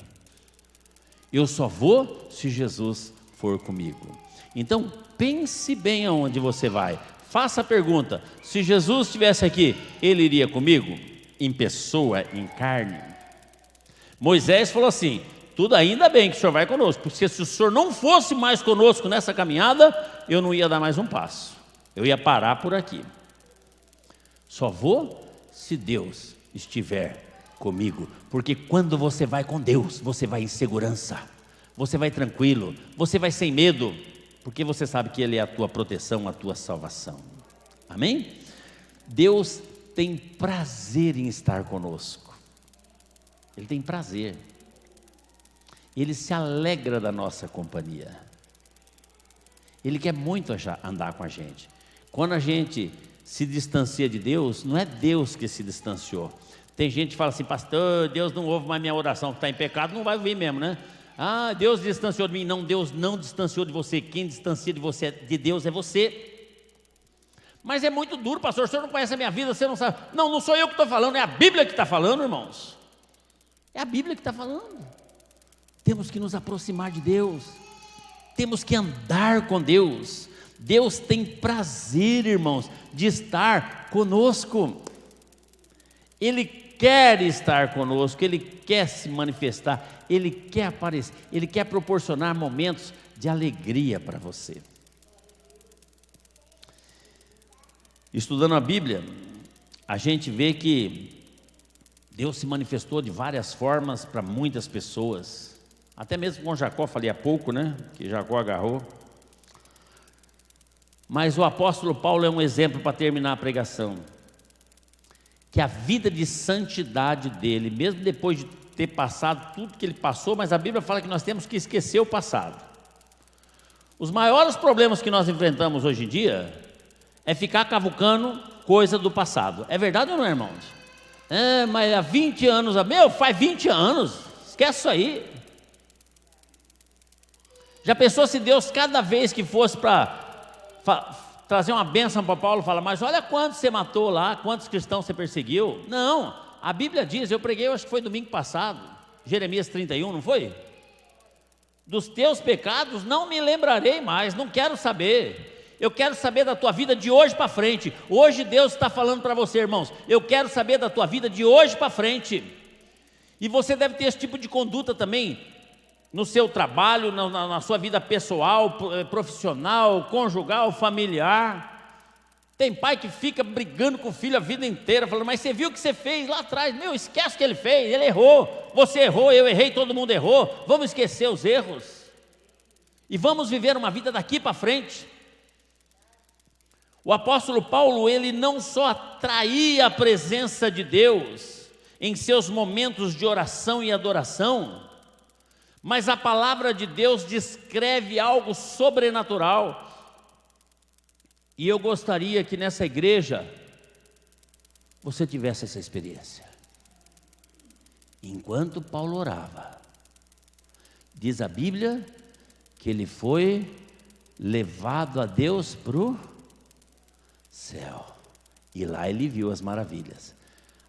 Eu só vou se Jesus for comigo. Então, pense bem aonde você vai. Faça a pergunta: se Jesus estivesse aqui, ele iria comigo? Em pessoa, em carne. Moisés falou assim: tudo ainda bem que o senhor vai conosco, porque se o senhor não fosse mais conosco nessa caminhada, eu não ia dar mais um passo, eu ia parar por aqui. Só vou se Deus estiver comigo, porque quando você vai com Deus, você vai em segurança, você vai tranquilo, você vai sem medo, porque você sabe que Ele é a tua proteção, a tua salvação. Amém? Deus tem prazer em estar conosco. Ele tem prazer. Ele se alegra da nossa companhia. Ele quer muito andar com a gente. Quando a gente se distancia de Deus, não é Deus que se distanciou. Tem gente que fala assim: pastor, Deus não ouve mais minha oração, que está em pecado, não vai ouvir mesmo, né? Ah, Deus distanciou de mim. Não, Deus não distanciou de você. Quem distancia de Deus é você. Mas é muito duro, pastor, o senhor não conhece a minha vida, você não sabe. Não, não sou eu que estou falando, é a Bíblia que está falando, irmãos. É a Bíblia que está falando. Temos que nos aproximar de Deus, temos que andar com Deus. Deus tem prazer, irmãos, de estar conosco. Ele quer estar conosco, Ele quer se manifestar, Ele quer aparecer, Ele quer proporcionar momentos de alegria para você. Estudando a Bíblia, a gente vê que Deus se manifestou de várias formas para muitas pessoas. Até mesmo com Jacó, falei há pouco, né? Que Jacó agarrou. Mas o apóstolo Paulo é um exemplo para terminar a pregação. Que a vida de santidade dele, mesmo depois de ter passado tudo que ele passou, mas a Bíblia fala que nós temos que esquecer o passado. Os maiores problemas que nós enfrentamos hoje em dia é ficar cavucando coisa do passado. É verdade ou não, irmãos? Mas há 20 anos, faz 20 anos, esquece isso aí. Já pensou se Deus, cada vez que fosse para trazer uma bênção para Paulo, fala: mas olha quantos você matou lá, quantos cristãos você perseguiu? Não, a Bíblia diz, eu preguei, acho que foi domingo passado, Jeremias 31, não foi? Dos teus pecados não me lembrarei mais, não quero saber. Eu quero saber da tua vida de hoje para frente. Hoje Deus está falando para você, irmãos, eu quero saber da tua vida de hoje para frente. E você deve ter esse tipo de conduta também, no seu trabalho, na sua vida pessoal, profissional, conjugal, familiar. Tem pai que fica brigando com o filho a vida inteira, falando: mas você viu o que você fez lá atrás? Esquece o que ele fez, ele errou, você errou, eu errei, todo mundo errou. Vamos esquecer os erros e vamos viver uma vida daqui para frente. O apóstolo Paulo, ele não só atraía a presença de Deus em seus momentos de oração e adoração, mas a palavra de Deus descreve algo sobrenatural. E eu gostaria que nessa igreja você tivesse essa experiência. Enquanto Paulo orava, diz a Bíblia que ele foi levado a Deus para o céu, e lá ele viu as maravilhas.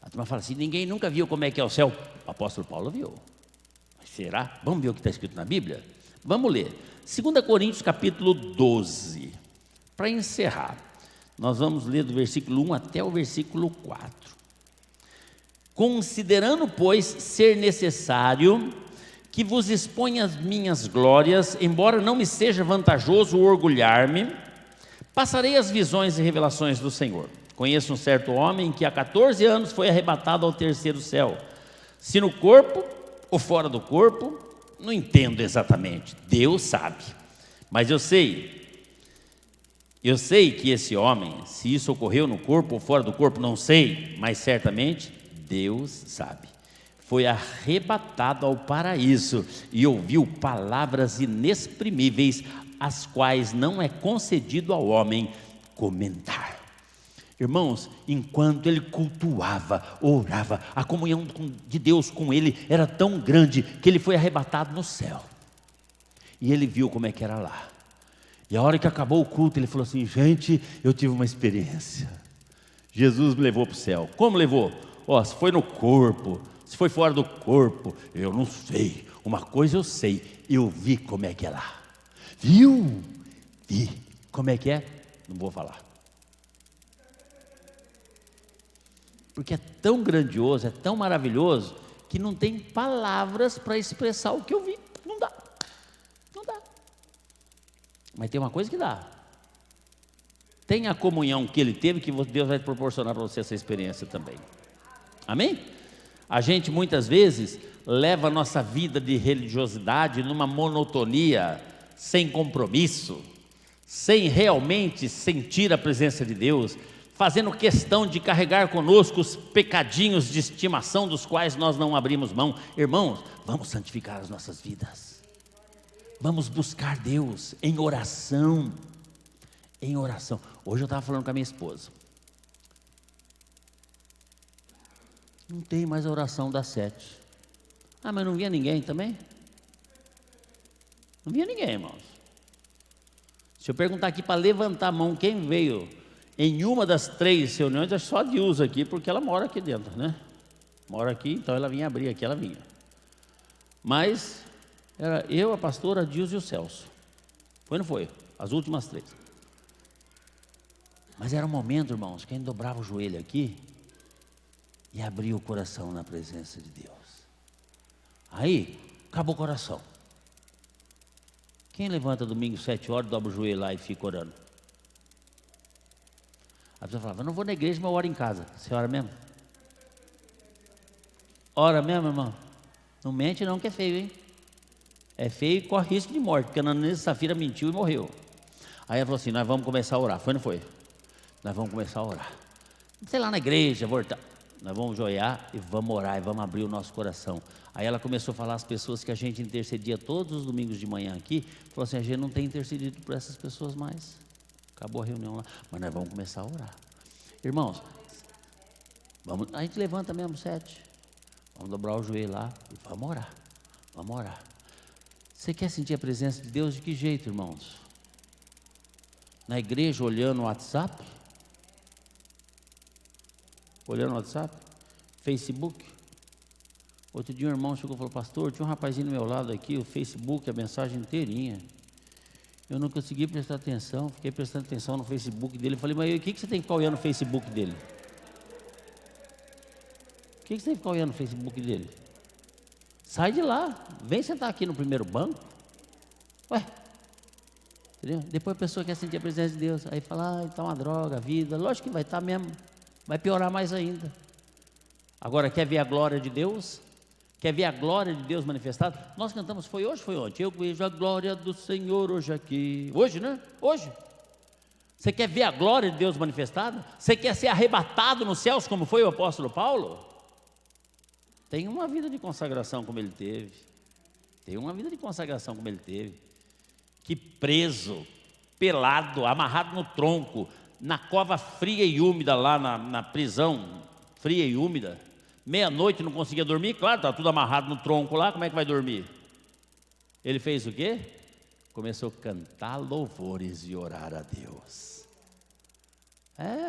A turma fala assim: ninguém nunca viu como é que é o céu. O apóstolo Paulo viu. Mas será? Vamos ver o que está escrito na Bíblia? Vamos ler 2 Coríntios capítulo 12. Para encerrar, nós vamos ler do versículo 1 até o versículo 4. Considerando, pois, ser necessário que vos exponha as minhas glórias, embora não me seja vantajoso orgulhar-me, passarei as visões e revelações do Senhor. Conheço um certo homem que há 14 anos foi arrebatado ao terceiro céu. Se no corpo ou fora do corpo, não entendo exatamente, Deus sabe. Mas eu sei que esse homem, se isso ocorreu no corpo ou fora do corpo, não sei, mas certamente Deus sabe. Foi arrebatado ao paraíso e ouviu palavras inexprimíveis, as quais não é concedido ao homem comentar. Irmãos, enquanto ele cultuava, orava, a comunhão de Deus com ele era tão grande que ele foi arrebatado no céu. E ele viu como é que era lá. E a hora que acabou o culto, ele falou assim: gente, eu tive uma experiência. Jesus me levou para o céu. Como levou? Se foi no corpo, se foi fora do corpo, eu não sei. Uma coisa eu sei, eu vi como é que é lá. Viu? Vi. Como é que é? Não vou falar. Porque é tão grandioso, é tão maravilhoso, que não tem palavras para expressar o que eu vi. Não dá. Não dá. Mas tem uma coisa que dá. Tem a comunhão que ele teve, que Deus vai proporcionar para você essa experiência também. Amém? A gente muitas vezes leva a nossa vida de religiosidade numa monotonia, sem compromisso, sem realmente sentir a presença de Deus. fazendo questão de carregar conosco os pecadinhos de estimação dos quais nós não abrimos mão. Irmãos, vamos santificar as nossas vidas, vamos buscar Deus em oração, em oração. Hoje eu estava falando com a minha esposa, não tem mais a oração das 7. Mas não vinha ninguém também? Não vinha ninguém, irmãos. Se eu perguntar aqui para levantar a mão, quem veio em uma das 3 reuniões, é só a Dilza aqui, porque ela mora aqui dentro, né? Mora aqui, então ela vinha abrir aqui, ela vinha. Mas era eu, a pastora, a Dilza e o Celso. Foi ou não foi? As últimas 3. Mas era um momento, irmãos, que a gente dobrava o joelho aqui e abria o coração na presença de Deus. Aí, acabou o coração. Quem levanta domingo 7 horas, dobra o joelho lá e fica orando? A pessoa falava, eu não vou na igreja, mas eu oro em casa. Você ora mesmo? Ora mesmo, irmão? Não mente não, que é feio, hein? É feio e corre risco de morte, porque a Ananias e Safira mentiu e morreu. Aí ela falou assim, nós vamos começar a orar. Foi ou não foi? Nós vamos começar a orar. Sei lá na igreja, voltar. Nós vamos joiar e vamos orar e vamos abrir o nosso coração. Aí ela começou a falar às pessoas que a gente intercedia todos os domingos de manhã aqui. Falou assim, a gente não tem intercedido por essas pessoas mais. Acabou a reunião lá, mas nós vamos começar a orar. Irmãos, a gente levanta mesmo 7. Vamos dobrar o joelho lá e vamos orar. Vamos orar. Você quer sentir a presença de Deus de que jeito, irmãos? Na igreja olhando o WhatsApp? Olhando o WhatsApp? Facebook? Outro dia um irmão chegou e falou, pastor, tinha um rapazinho do meu lado aqui, o Facebook, a mensagem inteirinha. Eu não consegui prestar atenção, fiquei prestando atenção no Facebook dele. Eu falei, mas o que você tem que ficar olhando no Facebook dele? O que você tem que ficar olhando no Facebook dele? Sai de lá, vem sentar aqui no primeiro banco. Ué, entendeu? Depois a pessoa quer sentir a presença de Deus, aí fala, está uma droga a vida. Lógico que vai estar mesmo, vai piorar mais ainda. Agora, quer ver a glória de Deus? Quer ver a glória de Deus manifestada? Nós cantamos, foi hoje, foi ontem. Eu vejo a glória do Senhor hoje aqui. Hoje, né? Hoje. Você quer ver a glória de Deus manifestada? Você quer ser arrebatado nos céus como foi o apóstolo Paulo? Tem uma vida de consagração como ele teve. Tem uma vida de consagração como ele teve. Que preso, pelado, amarrado no tronco, na cova fria e úmida lá na prisão, fria e úmida. Meia-noite não conseguia dormir, claro, estava tudo amarrado no tronco lá, como é que vai dormir? Ele fez o quê? Começou a cantar louvores e orar a Deus.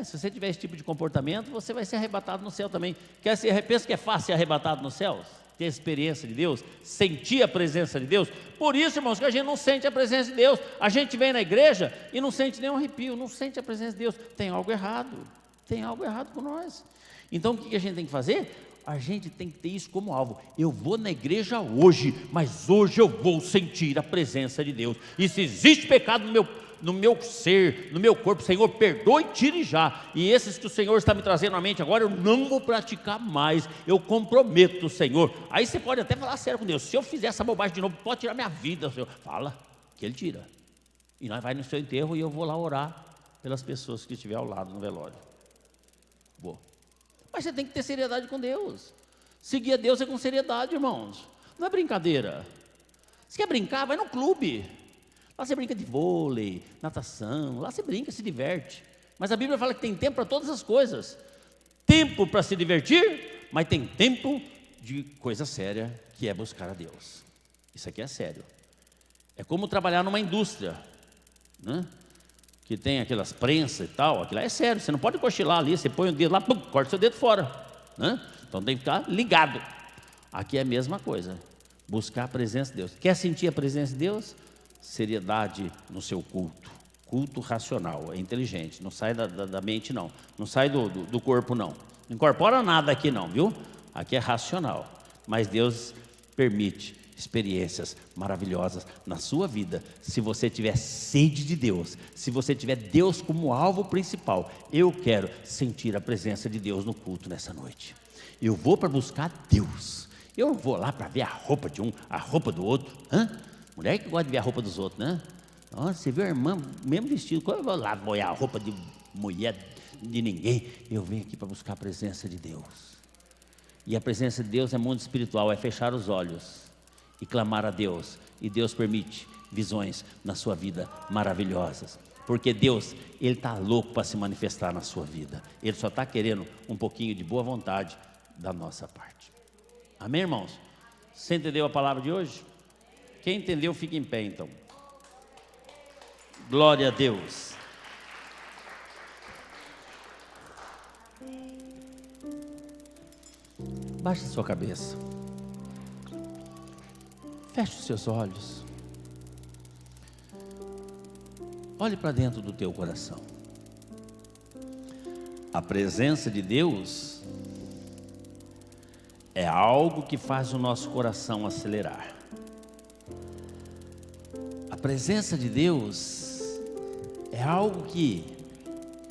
Se você tiver esse tipo de comportamento, você vai ser arrebatado no céu também. Pensa que é fácil ser arrebatado nos céus? Ter a experiência de Deus, sentir a presença de Deus. Por isso, irmãos, que a gente não sente a presença de Deus. A gente vem na igreja e não sente nenhum arrepio, não sente a presença de Deus. Tem algo errado, com nós. Então o que a gente tem que fazer? A gente tem que ter isso como alvo. Eu vou na igreja hoje, mas hoje eu vou sentir a presença de Deus. E se existe pecado no meu ser, no meu corpo, Senhor, perdoe e tire já. E esses que o Senhor está me trazendo à mente agora, eu não vou praticar mais. Eu comprometo, Senhor. Aí você pode até falar sério com Deus. Se eu fizer essa bobagem de novo, pode tirar minha vida, Senhor. Fala, que Ele tira. E nós vamos no seu enterro e eu vou lá orar pelas pessoas que estiver ao lado no velório. Boa. Mas você tem que ter seriedade com Deus. Seguir a Deus é com seriedade, irmãos. Não é brincadeira. Se quer brincar, vai no clube. Lá você brinca de vôlei, natação. Lá você brinca, se diverte. Mas a Bíblia fala que tem tempo para todas as coisas. Tempo para se divertir, mas tem tempo de coisa séria, que é buscar a Deus. Isso aqui é sério. É como trabalhar numa indústria, né? Que tem aquelas prensas e tal, aquilo é sério, você não pode cochilar ali, você põe o dedo lá, pum, corta seu dedo fora, né? Então tem que ficar ligado. Aqui é a mesma coisa, buscar a presença de Deus. Quer sentir a presença de Deus? Seriedade no seu culto, culto racional, é inteligente, não sai da mente não, não sai do corpo não incorpora nada aqui não, viu? Aqui é racional, mas Deus permite experiências maravilhosas na sua vida, se você tiver sede de Deus, se você tiver Deus como alvo principal. Eu quero sentir a presença de Deus no culto nessa noite. Eu vou para buscar Deus, eu não vou lá para ver a roupa de um, a roupa do outro. Mulher que gosta de ver a roupa dos outros, né? Nossa, você viu a irmã, mesmo vestido, como eu vou lá olhar a roupa de mulher de ninguém, eu venho aqui para buscar a presença de Deus. E a presença de Deus é mundo espiritual, é fechar os olhos e clamar a Deus, e Deus permite visões na sua vida maravilhosas, porque Deus, Ele está louco para se manifestar na sua vida, Ele só está querendo um pouquinho de boa vontade da nossa parte. Amém, irmãos? Você entendeu a palavra de hoje? Quem entendeu, fica em pé então. Glória a Deus. Baixe a sua cabeça. Feche os seus olhos. Olhe para dentro do teu coração. A presença de Deus é algo que faz o nosso coração acelerar. A presença de Deus é algo que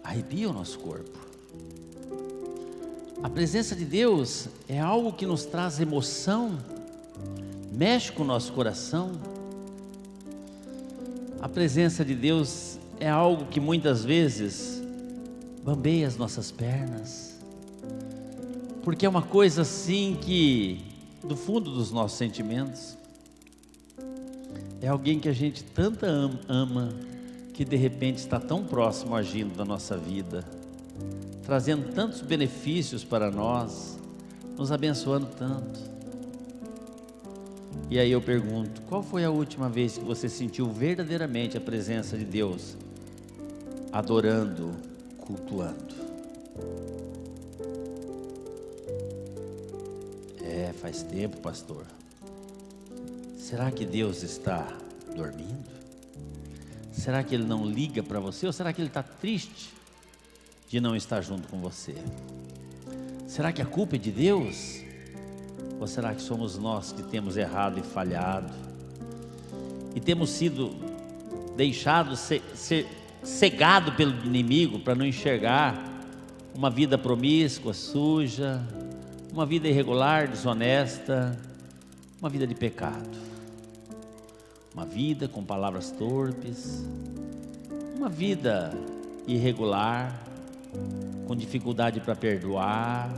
arrepia o nosso corpo. A presença de Deus é algo que nos traz emoção, mexe com o nosso coração. A presença de Deus é algo que muitas vezes bambeia as nossas pernas, porque é uma coisa assim que, do fundo dos nossos sentimentos, é alguém que a gente tanto ama, que de repente está tão próximo agindo da nossa vida, trazendo tantos benefícios para nós, nos abençoando tanto. E aí eu pergunto, qual foi a última vez que você sentiu verdadeiramente a presença de Deus, adorando, cultuando? Faz tempo, pastor. Será que Deus está dormindo? Será que Ele não liga para você? Ou será que Ele está triste de não estar junto com você? Será que a culpa é de Deus? Ou será que somos nós que temos errado e falhado? E temos sido deixados ser cegado pelo inimigo para não enxergar uma vida promíscua, suja, uma vida irregular, desonesta, uma vida de pecado, uma vida com palavras torpes, uma vida irregular, com dificuldade para perdoar,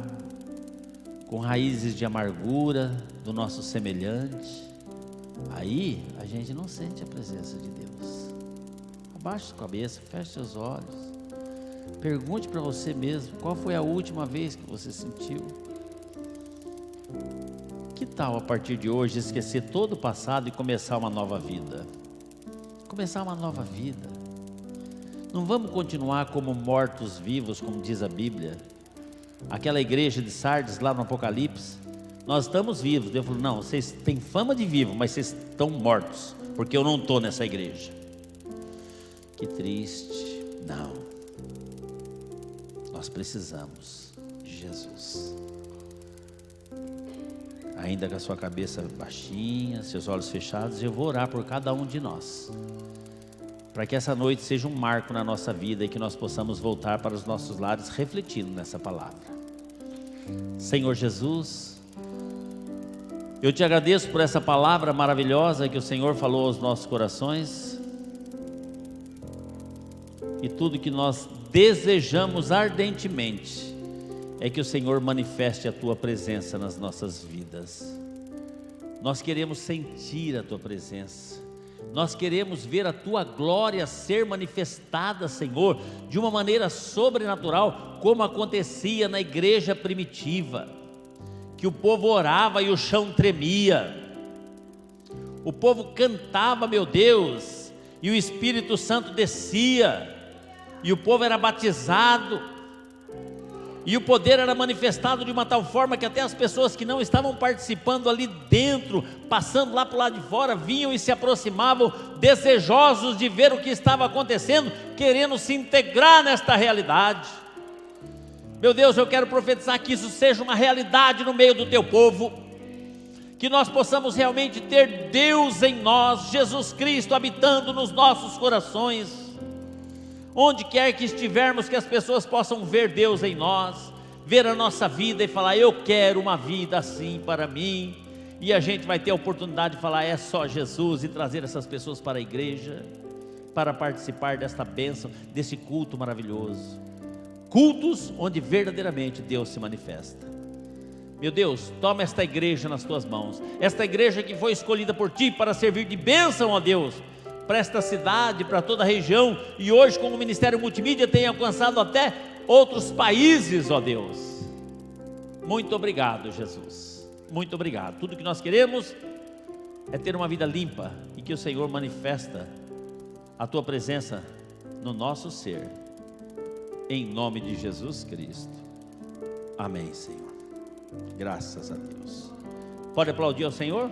com raízes de amargura do nosso semelhante. Aí a gente não sente a presença de Deus. Abaixe a cabeça, feche seus olhos, pergunte para você mesmo, qual foi a última vez que você sentiu? Que tal a partir de hoje esquecer todo o passado e começar uma nova vida? Começar uma nova vida. Não vamos continuar como mortos vivos, como diz a Bíblia. Aquela igreja de Sardes lá no Apocalipse, nós estamos vivos. Deus falou, não, vocês têm fama de vivo, mas vocês estão mortos, porque eu não estou nessa igreja. Que triste. Não, nós precisamos de Jesus. Ainda com a sua cabeça baixinha, seus olhos fechados, eu vou orar por cada um de nós, para que essa noite seja um marco na nossa vida e que nós possamos voltar para os nossos lares refletindo nessa palavra. Senhor Jesus, eu te agradeço por essa palavra maravilhosa que o Senhor falou aos nossos corações, e tudo que nós desejamos ardentemente é que o Senhor manifeste a Tua presença nas nossas vidas. Nós queremos sentir a Tua presença, nós queremos ver a Tua glória ser manifestada, Senhor, de uma maneira sobrenatural, como acontecia na igreja primitiva, que o povo orava e o chão tremia, o povo cantava, meu Deus, e o Espírito Santo descia, e o povo era batizado, e o poder era manifestado de uma tal forma que até as pessoas que não estavam participando ali dentro, passando lá para o lado de fora, vinham e se aproximavam, desejosos de ver o que estava acontecendo, querendo se integrar nesta realidade. Meu Deus, eu quero profetizar que isso seja uma realidade no meio do Teu povo, que nós possamos realmente ter Deus em nós, Jesus Cristo habitando nos nossos corações. Onde quer que estivermos, que as pessoas possam ver Deus em nós, ver a nossa vida e falar, eu quero uma vida assim para mim. E a gente vai ter a oportunidade de falar, é só Jesus, e trazer essas pessoas para a igreja, para participar desta bênção, desse culto maravilhoso. cultos onde verdadeiramente Deus se manifesta. Meu Deus, toma esta igreja nas tuas mãos, esta igreja que foi escolhida por ti para servir de bênção, ó Deus, para esta cidade, para toda a região, e hoje com o Ministério Multimídia tem alcançado até outros países, ó Deus. Muito obrigado, Jesus, muito obrigado. Tudo que nós queremos é ter uma vida limpa, e que o Senhor manifesta a tua presença no nosso ser, em nome de Jesus Cristo, amém, Senhor. Graças a Deus. Pode aplaudir ao Senhor?